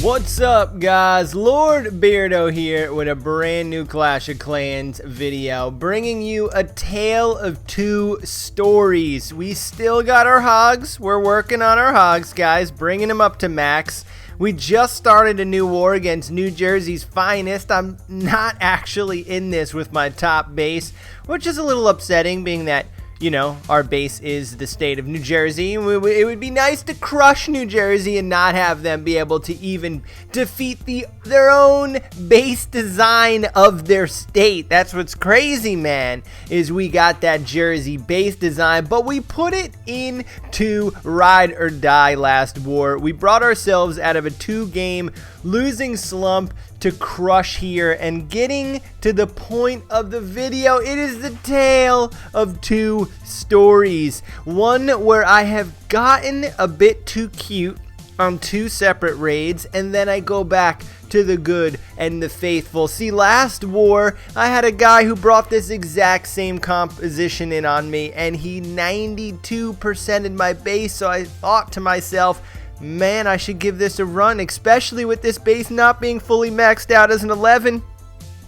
What's up, guys? Lord Beardo here with a brand new Clash of Clans video, bringing you a tale of two stories. We still got our hogs. We're working on our hogs, guys, bringing them up to max. We just started a new war against New Jersey's finest. I'm not actually in this with my top base, which is a little upsetting, being that, you know, our base is the state of New Jersey. It would be nice to crush New Jersey and not have them be able to even defeat their own base design of their state. That's what's crazy, man, is we got that Jersey base design, but we put it into ride or die last war. We brought ourselves out of a 2-game losing slump to crush here, and getting to the point of the video, it is the tale of two stories. One where I have gotten a bit too cute on 2 separate raids, and then I go back to the good and the faithful. See, last war, I had a guy who brought this exact same composition in on me, and he 92%ed my base, so I thought to myself, man, I should give this a run, especially with this base not being fully maxed out as an 11.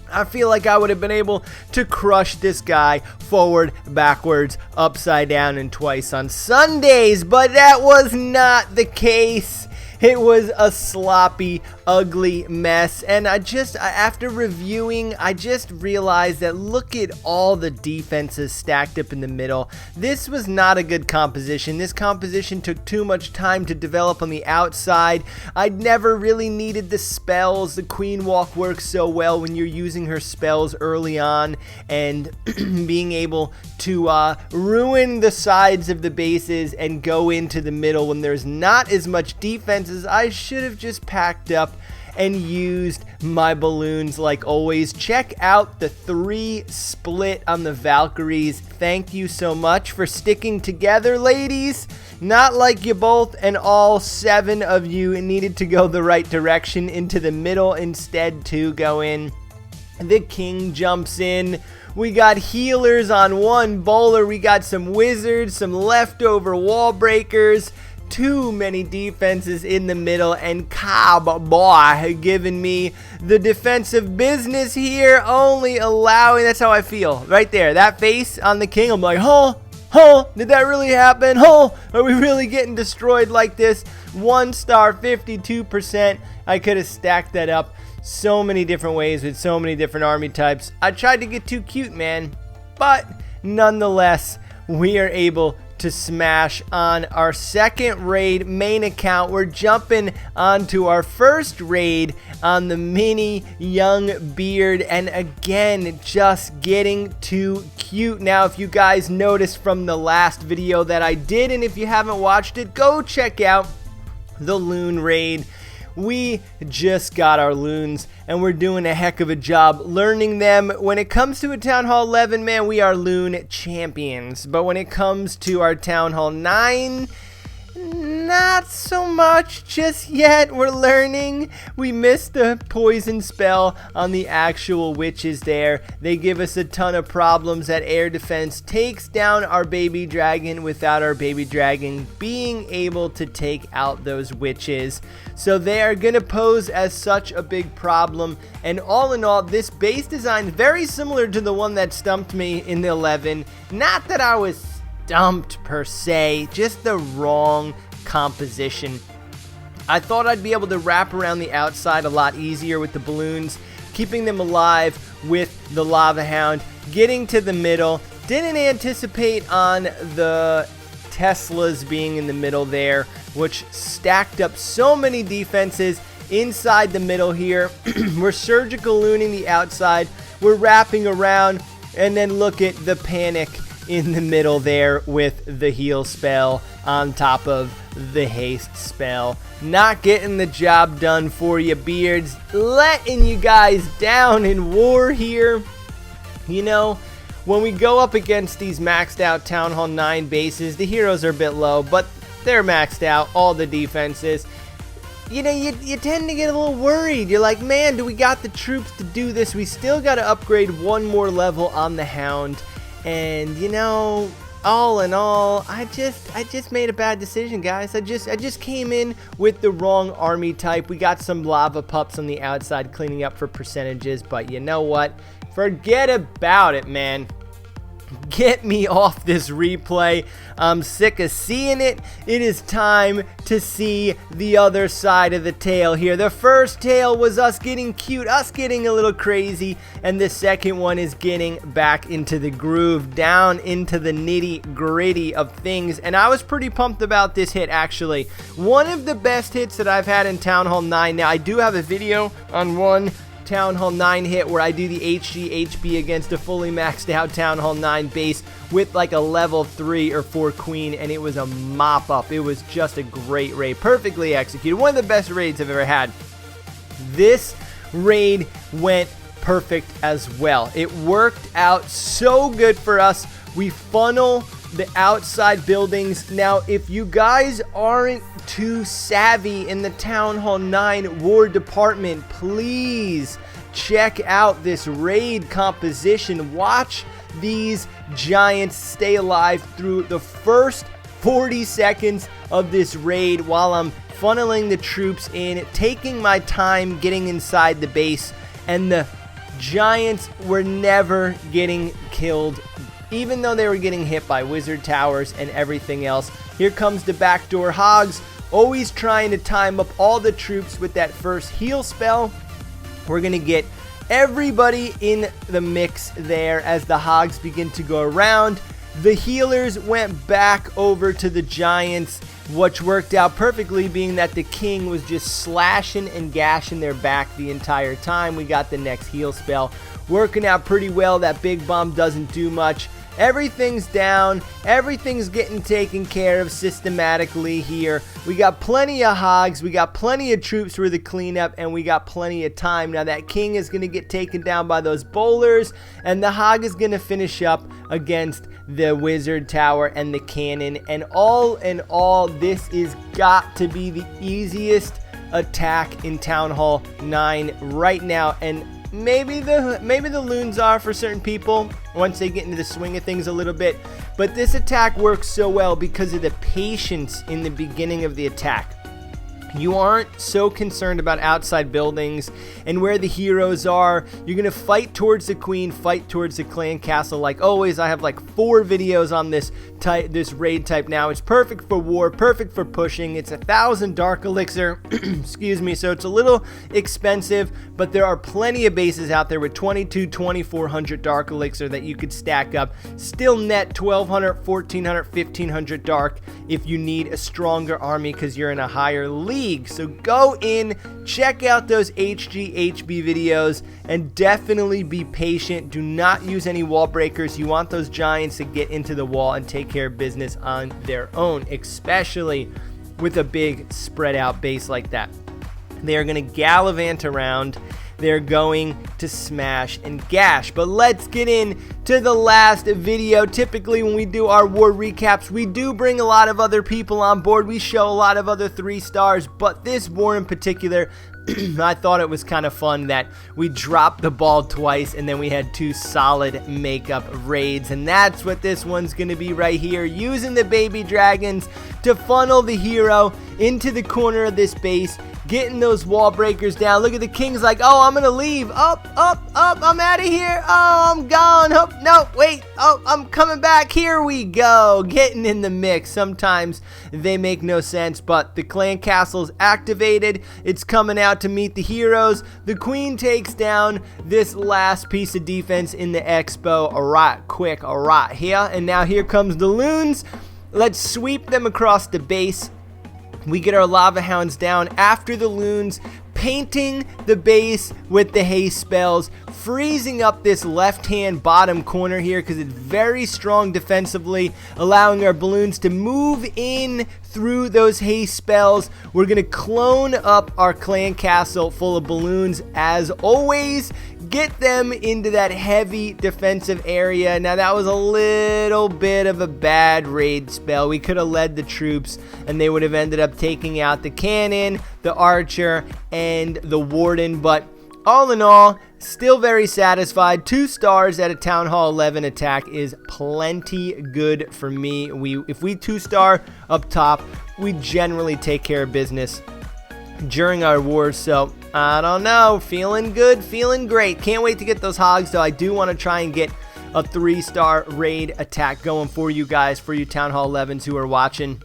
I feel like I would have been able to crush this guy forward, backwards, upside down, and twice on Sundays, but that was not the case. It was a sloppy, ugly mess, and after reviewing, I just realized that look at all the defenses stacked up in the middle. This was not a good composition. This composition took too much time to develop on the outside. I'd never really needed the spells. The Queen Walk works so well when you're using her spells early on, and being able to ruin the sides of the bases and go into the middle when there's not as much defense. I should have just packed up and used my balloons like always. Check out the 3 split on the Valkyries. Thank you so much for sticking together, ladies. Not like you both and all 7 of you needed to go the right direction into the middle instead to go in. The king jumps in. We got healers on 1 bowler. We got some wizards, some leftover wall breakers. Too many defenses in the middle, and Cobb boy giving me the defensive business here, only allowing, that's how I feel right there, that face on the king. I'm like, did that really happen? Are we really getting destroyed like this? 1 star, 52%. I could have stacked that up so many different ways with so many different army types. I tried to get too cute, man, but nonetheless, we are able to smash on our second raid main account. We're jumping onto our first raid on the mini young beard, and again, just getting too cute. Now, if you guys noticed from the last video that I did, and if you haven't watched it, go check out the loon raid. We just got our loons, and we're doing a heck of a job learning them. When it comes to a Town Hall 11, man, we are loon champions. But when it comes to our Town Hall 9, not so much just yet. We're learning. We missed the poison spell on the actual witches there. They give us a ton of problems. That air defense takes down our baby dragon without our baby dragon being able to take out those witches. So they are going to pose as such a big problem. And all in all, this base design is very similar to the one that stumped me in the 11. Not that I was stumped per se, just the wrong composition. I thought I'd be able to wrap around the outside a lot easier with the balloons, keeping them alive with the lava hound, getting to the middle. Didn't anticipate on the Teslas being in the middle there, which stacked up so many defenses inside the middle here. We're surgical looning the outside, we're wrapping around, and then look at the panic in the middle there with the heal spell on top of the haste spell. Not getting the job done for you, beards. Letting you guys down in war here. You know, when we go up against these maxed out Town Hall 9 bases, the heroes are a bit low, but they're maxed out, all the defenses. You know, you tend to get a little worried. You're like, man, do we got the troops to do this? We still got to upgrade 1 more level on the Hound. And, you know, all in all, I just made a bad decision, guys. I just came in with the wrong army type. We got some lava pups on the outside cleaning up for percentages, but you know what? Forget about it, man. Get me off this replay. I'm sick of seeing it. It is time to see the other side of the tale here. The first tale was us getting cute, us getting a little crazy, and the second one is getting back into the groove, down into the nitty gritty of things. And I was pretty pumped about this hit, actually. One of the best hits that I've had in Town Hall 9. Now, I do have a video on one Town Hall 9 hit where I do the HGHB against a fully maxed out Town Hall 9 base with like a level 3 or 4 queen, and it was a mop up. It was just a great raid, perfectly executed. One of the best raids I've ever had. This raid went perfect as well. It worked out so good for us. We funnel the outside buildings. Now, if you guys aren't too savvy in the Town Hall 9 war department, please check out this raid composition. Watch these giants stay alive through the first 40 seconds of this raid while I'm funneling the troops in, taking my time getting inside the base, and the giants were never getting killed, even though they were getting hit by wizard towers and everything else. Here comes the backdoor hogs, always trying to time up all the troops with that first heal spell. We're going to get everybody in the mix there as the hogs begin to go around. The healers went back over to the giants, which worked out perfectly, being that the king was just slashing and gashing their back the entire time. We got the next heal spell working out pretty well. That big bomb doesn't do much. Everything's down. Everything's getting taken care of systematically here. We got plenty of hogs. We got plenty of troops for the cleanup, and we got plenty of time. Now that king is going to get taken down by those bowlers, and the hog is going to finish up against the wizard tower and the cannon. And all in all, this is got to be the easiest attack in Town Hall 9 right now. And maybe the loons are for certain people once they get into the swing of things a little bit, but this attack works so well because of the patience in the beginning of the attack. You aren't so concerned about outside buildings and where the heroes are. You're going to fight towards the queen, fight towards the clan castle. Like always, I have like 4 videos on this raid type now. It's perfect for war, perfect for pushing. It's 1,000 dark elixir, excuse me, so it's a little expensive, but there are plenty of bases out there with 2,400 dark elixir that you could stack up. Still net 1,200, 1,400, 1,500 dark if you need a stronger army because you're in a higher league. So go in, check out those HGHB videos, and definitely be patient. Do not use any wall breakers. You want those giants to get into the wall and take care of business on their own, especially with a big spread out base like that. They are going to gallivant around. They're going to smash and gash. But let's get in to the last video. Typically when we do our war recaps, we do bring a lot of other people on board. We show a lot of other 3 stars, but this war in particular, I thought it was kind of fun that we dropped the ball twice and then we had 2 solid makeup raids, and that's what this one's going to be right here, using the baby dragons to funnel the hero into the corner of this base, getting those wall breakers down. Look at the king's like, oh, I'm gonna leave. Up, I'm out of here. Oh, I'm gone. Oh, no, wait. Oh, I'm coming back. Here we go. Getting in the mix. Sometimes they make no sense, but the clan castle's activated. It's coming out to meet the heroes. The queen takes down this last piece of defense in the expo. All right, quick. All right, here. And now here comes the loons. Let's sweep them across the base. We get our lava hounds down after the loons, painting the base with the haste spells, freezing up this left-hand bottom corner here because it's very strong defensively, allowing our balloons to move in through those haste spells. We're going to clone up our clan castle full of balloons as always, get them into that heavy defensive area. Now that was a little bit of a bad raid spell. We could have led the troops and they would have ended up taking out the cannon, the archer, and the warden, but all in all, still very satisfied. 2 stars at a Town Hall 11 attack is plenty good for me. If we 2-star up top, we generally take care of business during our wars. So I don't know, feeling good, feeling great. Can't wait to get those hogs, though. I do want to try and get a 3-star raid attack going for you guys, for you Town Hall 11s who are watching.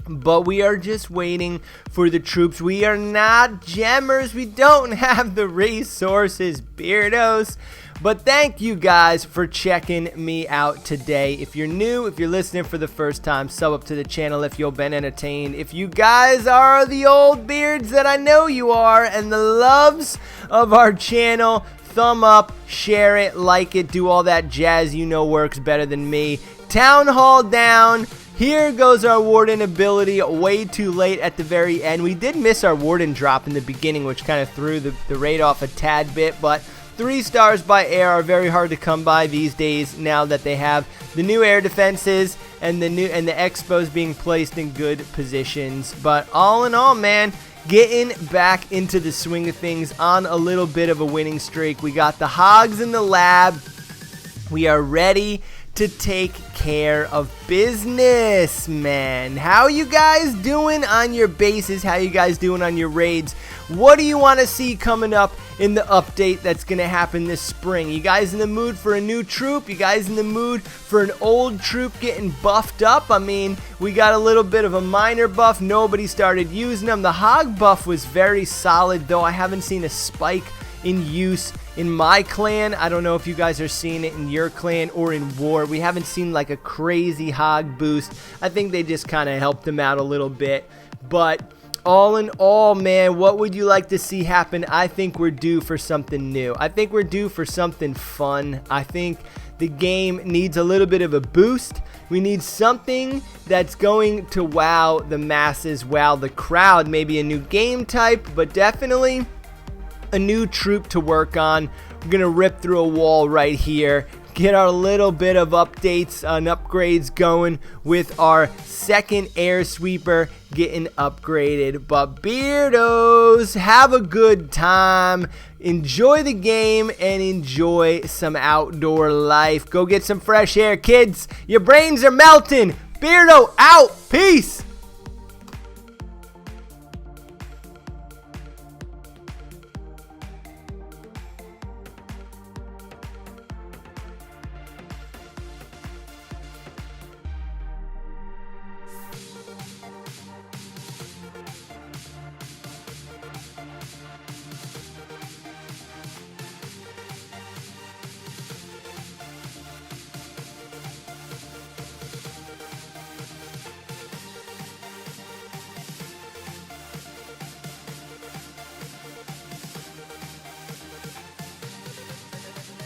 But we are just waiting for the troops. We are not gemmers. We don't have the resources, beardos. But thank you guys for checking me out today. If you're new, if you're listening for the first time, sub up to the channel if you've been entertained. If you guys are the old beards that I know you are and the loves of our channel, thumb up, share it, like it, do all that jazz you know works better than me. Town Hall down. Here goes our Warden ability, way too late at the very end. We did miss our Warden drop in the beginning, which kind of threw the raid off a tad bit, but 3 stars by air are very hard to come by these days now that they have the new air defenses and the expos being placed in good positions. But all in all, man, getting back into the swing of things on a little bit of a winning streak. We got the hogs in the lab. We are ready to take care of business, man. How you guys doing on your bases? How you guys doing on your raids? What do you want to see coming up in the update that's going to happen this spring? You guys in the mood for a new troop? You guys in the mood for an old troop getting buffed up? I mean, we got a little bit of a minor buff. Nobody started using them. The hog buff was very solid, though. I haven't seen a spike in use in my clan. I don't know if you guys are seeing it in your clan or in war. We haven't seen like a crazy hog boost. I think they just kind of helped them out a little bit. But all in all, man, what would you like to see happen? I think we're due for something new. I think we're due for something fun. I think the game needs a little bit of a boost. We need something that's going to wow the masses, wow the crowd. Maybe a new game type, but definitely a new troop to work on. We're gonna rip through a wall right here, get our little bit of updates and upgrades going with our second air sweeper getting upgraded. But beardos, have a good time, enjoy the game, and enjoy some outdoor life. Go get some fresh air, kids. Your brains are melting. Beardo out. Peace.